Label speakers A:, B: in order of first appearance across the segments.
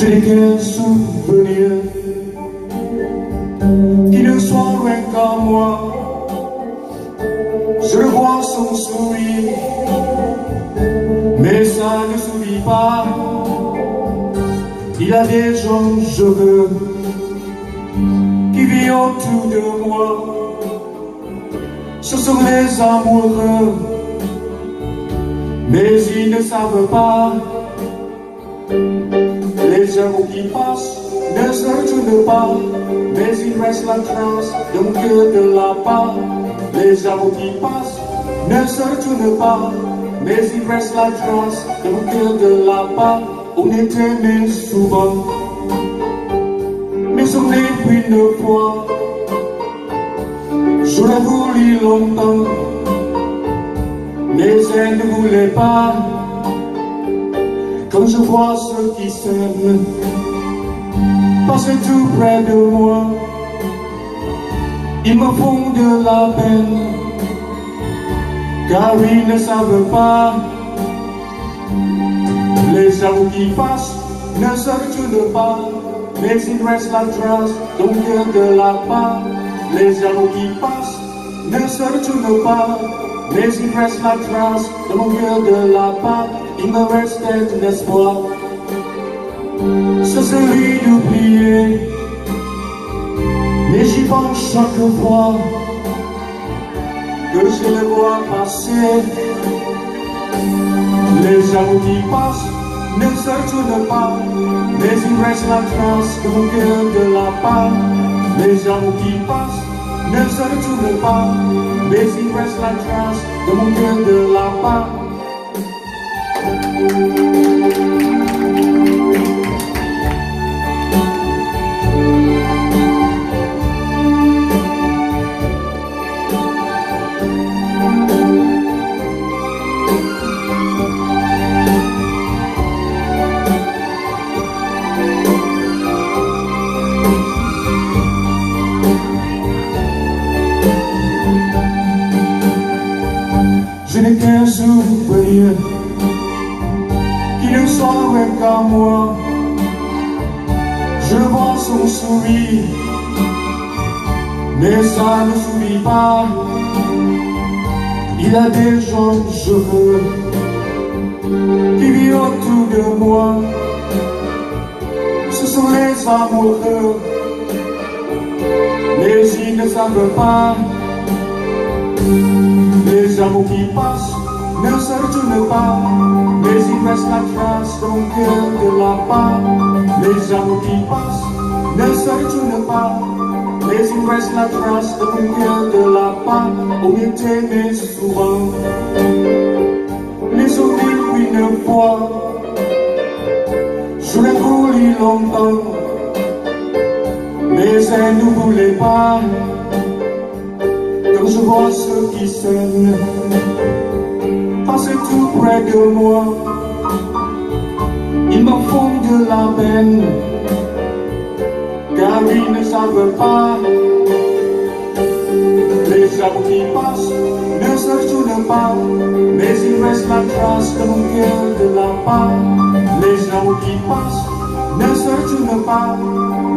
A: Je n'ai qu'un souvenir qui ne soit loin qu'à moi. Je le vois son sourire, mais ça ne s'oublie pas. Il a des gens heureux qui vivent autour de moi. Ce sont les amoureux, mais ils ne savent pas. Les amours qui passent ne se retournent pas, mais il reste la trace d'un cœur de lapin. Les amours qui passent ne se retournent pas, mais il reste la trace d'un cœur de lapin. On est aimé souvent, mais on est pris une fois. Je l'ai voulu longtemps, mais elle ne voulait pas. Quand je vois ceux qui s'aiment passer tout près de moi, ils me font de la peine, car ils ne savent pas. Les amours qui passent ne se retournent pas, mais il reste la trace d'un cœur de lapin. Les amours qui passent ne se retournent pas, mais il reste la trace de mon cœur de lapin. Il me reste un espoir, c'est celui d'oublier. Mais j'y pense chaque fois que je le vois passer. Les amours qui passent ne se retournent pas, mais il reste la trace de mon cœur de lapin. Les amours qui passent ne se retournent pas, mais il reste la trace de mon cœur de lapin. Je n'ai qu'un souvenir qui ne soit loin qu'à moi. Je vois son sourire, mais ça ne s'oublie pas. Il a des gens heureux qui vivent autour de moi. Ce sont les amoureux, mais ils ne savent pas. Les amours qui passent ne se retournent pas, mais il reste la trace d'un cœur de lapin. Les amours qui passent ne se retournent pas, mais il reste la trace d'un cœur de lapin. On est aimé souvent, les oublie une fois. Je l'ai voulu longtemps, mais elle ne voulait pas. Quand je vois ceux qui s'aiment passer tout près de moi, ils me font de la peine, car ils ne savent pas. Les amours qui passent ne se retournent pas, mais il reste la trace de mon cœur de lapin. Les amours qui passent ne se retournent pas,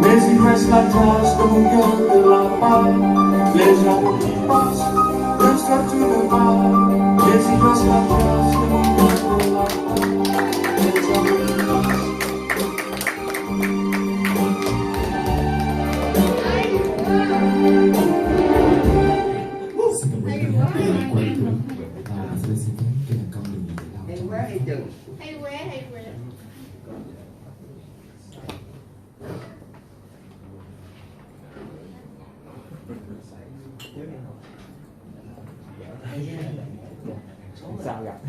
A: mais il reste la trace de mon cœur de lapin. Les amours qui passent ne se retournent pas, mais il reste la trace de mon cœur de lapin. Les amours qui passent.
B: Hay quá, hay quá.
C: Sao gặp